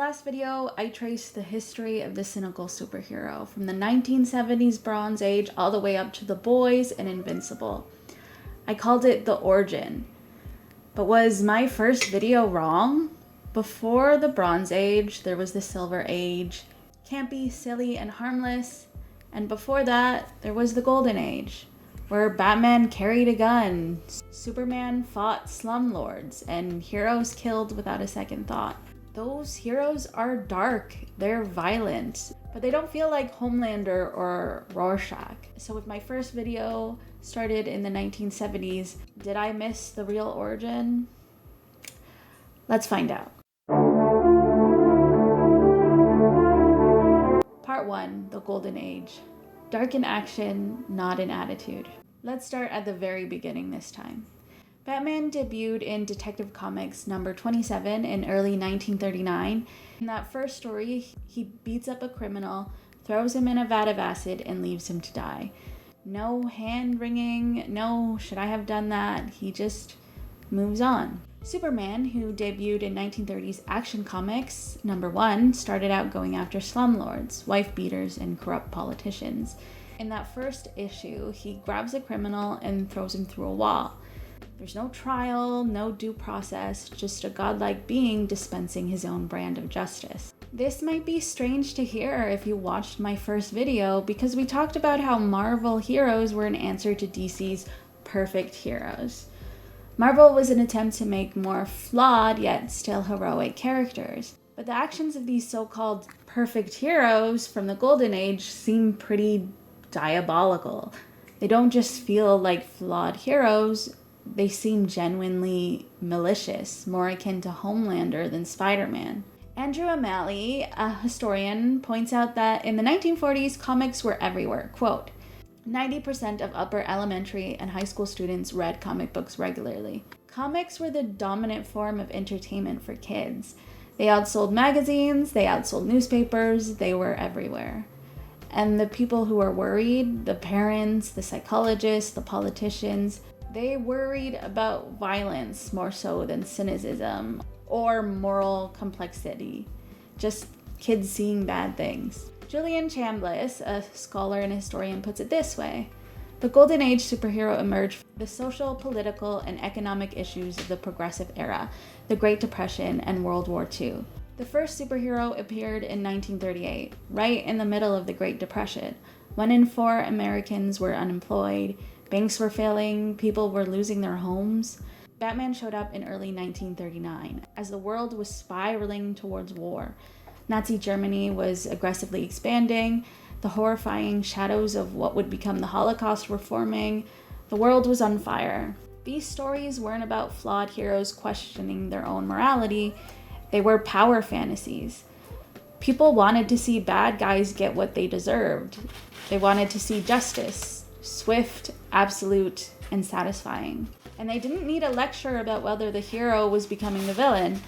last video, I traced the history of the cynical superhero from the 1970s Bronze Age all the way up to The Boys and Invincible. I called it the origin. But was my first video wrong? Before the Bronze Age, there was the Silver Age, campy, silly, and harmless. And before that, there was the Golden Age, where Batman carried a gun, Superman fought slumlords, and heroes killed without a second thought. Those heroes are dark, they're violent, but they don't feel like Homelander or Rorschach. So if my first video started in the 1970s, did I miss the real origin? Let's find out. Part 1, the Golden Age. Dark in action, not in attitude. Let's start at the very beginning this time. Batman debuted in Detective Comics number 27 in early 1939. In that first story, he beats up a criminal, throws him in a vat of acid, and leaves him to die. No hand-wringing, no should I have done that, he just moves on. Superman, who debuted in 1930s Action Comics number 1, started out going after slumlords, wife-beaters, and corrupt politicians. In that first issue, he grabs a criminal and throws him through a wall. There's no trial, no due process, just a godlike being dispensing his own brand of justice. This might be strange to hear if you watched my first video, because we talked about how Marvel heroes were an answer to DC's perfect heroes. Marvel was an attempt to make more flawed yet still heroic characters. But the actions of these so-called perfect heroes from the Golden Age seem pretty diabolical. They don't just feel like flawed heroes, they seem genuinely malicious, more akin to Homelander than Spider-Man. Andrew O'Malley, a historian, points out that in the 1940s, comics were everywhere. Quote, 90% of upper elementary and high school students read comic books regularly. Comics were the dominant form of entertainment for kids. They outsold magazines, they outsold newspapers, they were everywhere. And the people who were worried, the parents, the psychologists, the politicians, they worried about violence more so than cynicism or moral complexity. Just kids seeing bad things. Julian Chambliss, a scholar and historian, puts it this way. The Golden Age superhero emerged from the social, political, and economic issues of the Progressive Era, the Great Depression, and World War II. The first superhero appeared in 1938, right in the middle of the Great Depression. 1 in 4 Americans were unemployed, banks were failing, people were losing their homes. Batman showed up in early 1939, as the world was spiraling towards war. Nazi Germany was aggressively expanding, the horrifying shadows of what would become the Holocaust were forming, the world was on fire. These stories weren't about flawed heroes questioning their own morality, they were power fantasies. People wanted to see bad guys get what they deserved. They wanted to see justice, swift, absolute, and satisfying. And they didn't need a lecture about whether the hero was becoming the villain.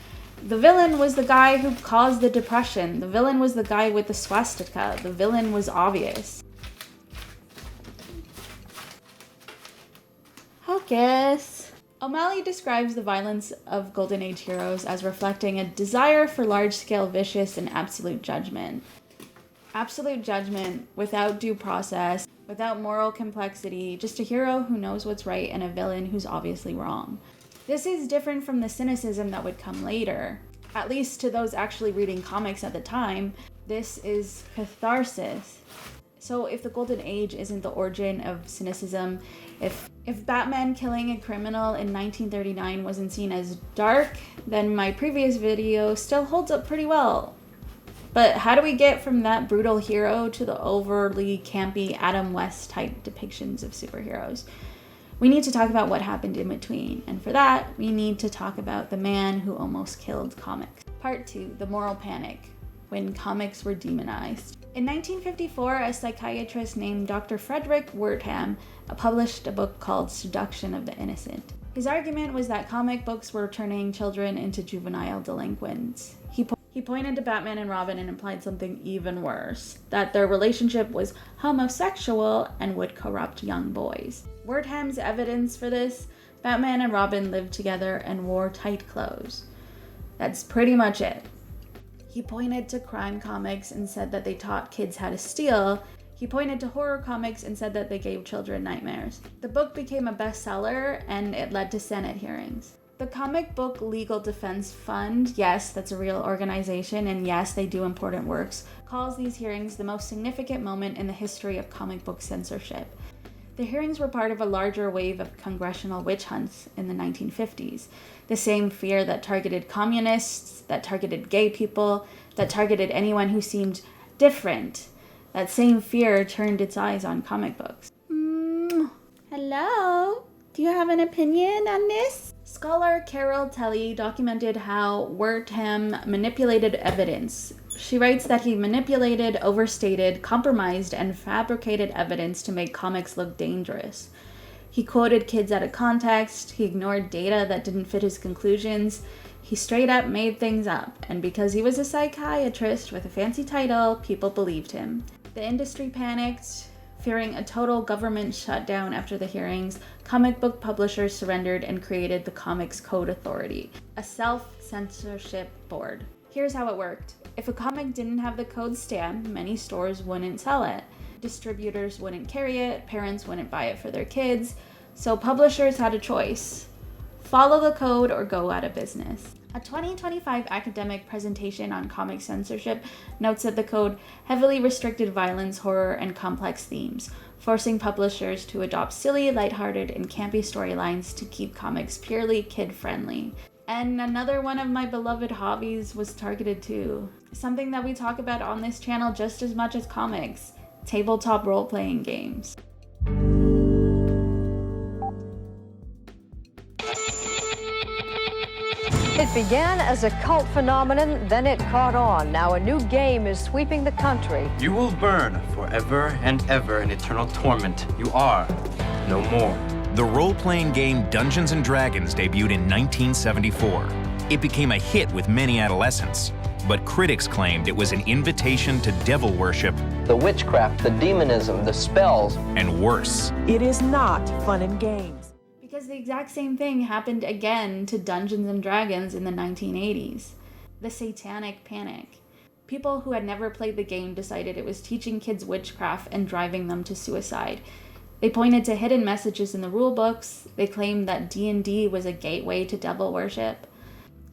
The villain was the guy who caused the depression. The villain was the guy with the swastika. The villain was obvious. Hocus. O'Malley describes the violence of Golden Age heroes as reflecting a desire for large-scale vicious and absolute judgment. Absolute judgment without due process, without moral complexity, just a hero who knows what's right and a villain who's obviously wrong. This is different from the cynicism that would come later. At least to those actually reading comics at the time, this is catharsis. So if the Golden Age isn't the origin of cynicism, if Batman killing a criminal in 1939 wasn't seen as dark, then my previous video still holds up pretty well. But how do we get from that brutal hero to the overly campy Adam West type depictions of superheroes? We need to talk about what happened in between, and for that, we need to talk about the man who almost killed comics. Part 2, the moral panic, when comics were demonized. In 1954, a psychiatrist named Dr. Frederick Wertham published a book called Seduction of the Innocent. His argument was that comic books were turning children into juvenile delinquents. He pointed to Batman and Robin and implied something even worse, that their relationship was homosexual and would corrupt young boys. Wertham's evidence for this, Batman and Robin lived together and wore tight clothes. That's pretty much it. He pointed to crime comics and said that they taught kids how to steal. He pointed to horror comics and said that they gave children nightmares. The book became a bestseller and it led to Senate hearings. The Comic Book Legal Defense Fund, yes, that's a real organization, and yes, they do important works, calls these hearings the most significant moment in the history of comic book censorship. The hearings were part of a larger wave of congressional witch hunts in the 1950s. The same fear that targeted communists, that targeted gay people, that targeted anyone who seemed different. That same fear turned its eyes on comic books. Hello? Do you have an opinion on this? Scholar Carol Telly documented how Wertham manipulated evidence. She writes that he manipulated, overstated, compromised, and fabricated evidence to make comics look dangerous. He quoted kids out of context, he ignored data that didn't fit his conclusions, he straight up made things up, and because he was a psychiatrist with a fancy title, people believed him. The industry panicked. Fearing a total government shutdown after the hearings, comic book publishers surrendered and created the Comics Code Authority, a self-censorship board. Here's how it worked. If a comic didn't have the code stamp, many stores wouldn't sell it. Distributors wouldn't carry it, parents wouldn't buy it for their kids, so publishers had a choice. Follow the code or go out of business. A 2025 academic presentation on comic censorship notes that the code heavily restricted violence, horror, and complex themes, forcing publishers to adopt silly, lighthearted, and campy storylines to keep comics purely kid-friendly. And another one of my beloved hobbies was targeted too. Something that we talk about on this channel just as much as comics: tabletop role-playing games. It began as a cult phenomenon, then it caught on. Now a new game is sweeping the country. You will burn forever and ever in eternal torment. You are no more. The role-playing game Dungeons & Dragons debuted in 1974. It became a hit with many adolescents, but critics claimed it was an invitation to devil worship. The witchcraft, the demonism, the spells. And worse. It is not fun and games. Because the exact same thing happened again to Dungeons & Dragons in the 1980s. The Satanic Panic. People who had never played the game decided it was teaching kids witchcraft and driving them to suicide. They pointed to hidden messages in the rulebooks. They claimed that D&D was a gateway to devil worship.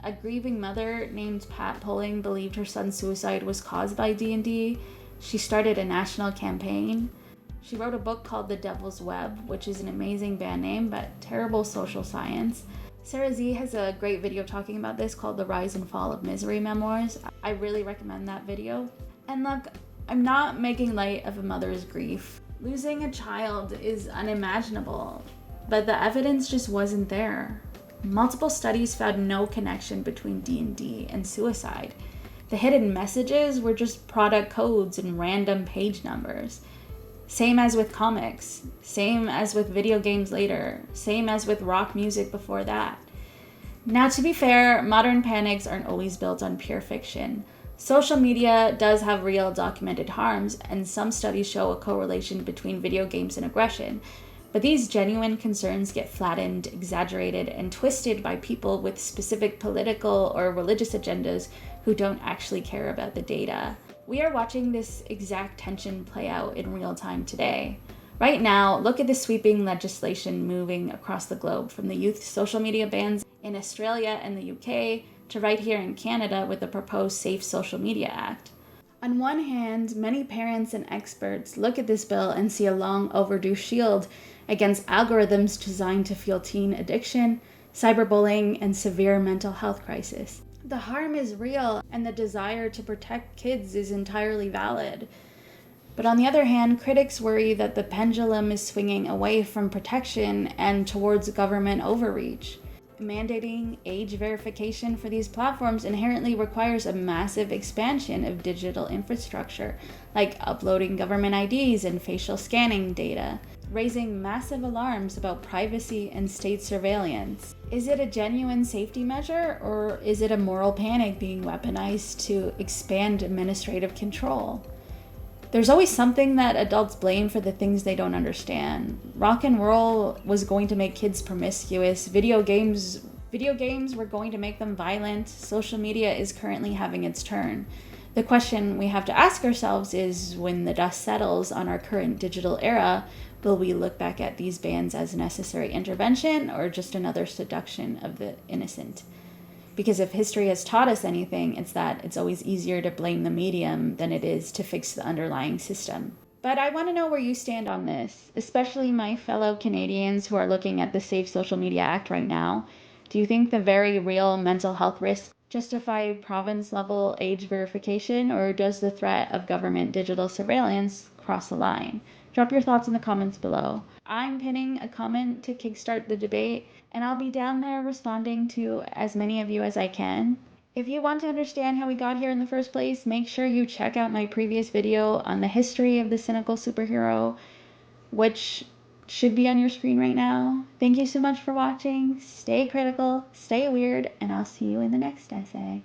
A grieving mother named Pat Pulling believed her son's suicide was caused by D&D. She started a national campaign. She wrote a book called The Devil's Web, which is an amazing band name, but terrible social science. Sarah Z has a great video talking about this called The Rise and Fall of Misery Memoirs. I really recommend that video. And look, I'm not making light of a mother's grief. Losing a child is unimaginable, but the evidence just wasn't there. Multiple studies found no connection between D&D and suicide. The hidden messages were just product codes and random page numbers. Same as with comics, same as with video games later, same as with rock music before that. Now, to be fair, modern panics aren't always built on pure fiction. Social media does have real documented harms, and some studies show a correlation between video games and aggression. But these genuine concerns get flattened, exaggerated, and twisted by people with specific political or religious agendas who don't actually care about the data. We are watching this exact tension play out in real time today. Right now, look at the sweeping legislation moving across the globe, from the youth social media bans in Australia and the UK to right here in Canada with the proposed Safe Social Media Act. On one hand, many parents and experts look at this bill and see a long overdue shield against algorithms designed to fuel teen addiction, cyberbullying, and severe mental health crisis. The harm is real, and the desire to protect kids is entirely valid. But on the other hand, critics worry that the pendulum is swinging away from protection and towards government overreach. Mandating age verification for these platforms inherently requires a massive expansion of digital infrastructure, like uploading government IDs and facial scanning data, raising massive alarms about privacy and state surveillance. Is it a genuine safety measure, or is it a moral panic being weaponized to expand administrative control? There's always something that adults blame for the things they don't understand. Rock and roll was going to make kids promiscuous. Video games Video games were going to make them violent. Social media is currently having its turn. The question we have to ask ourselves is, when the dust settles on our current digital era, will we look back at these bans as necessary intervention or just another seduction of the innocent? Because if history has taught us anything, it's that it's always easier to blame the medium than it is to fix the underlying system. But I want to know where you stand on this, especially my fellow Canadians who are looking at the Safe Social Media Act right now. Do you think the very real mental health risks justify province-level age verification, or does the threat of government digital surveillance cross the line? Drop your thoughts in the comments below. I'm pinning a comment to kickstart the debate, and I'll be down there responding to as many of you as I can. If you want to understand how we got here in the first place, make sure you check out my previous video on the history of the cynical superhero, which should be on your screen right now. Thank you so much for watching. Stay critical, stay weird, and I'll see you in the next essay.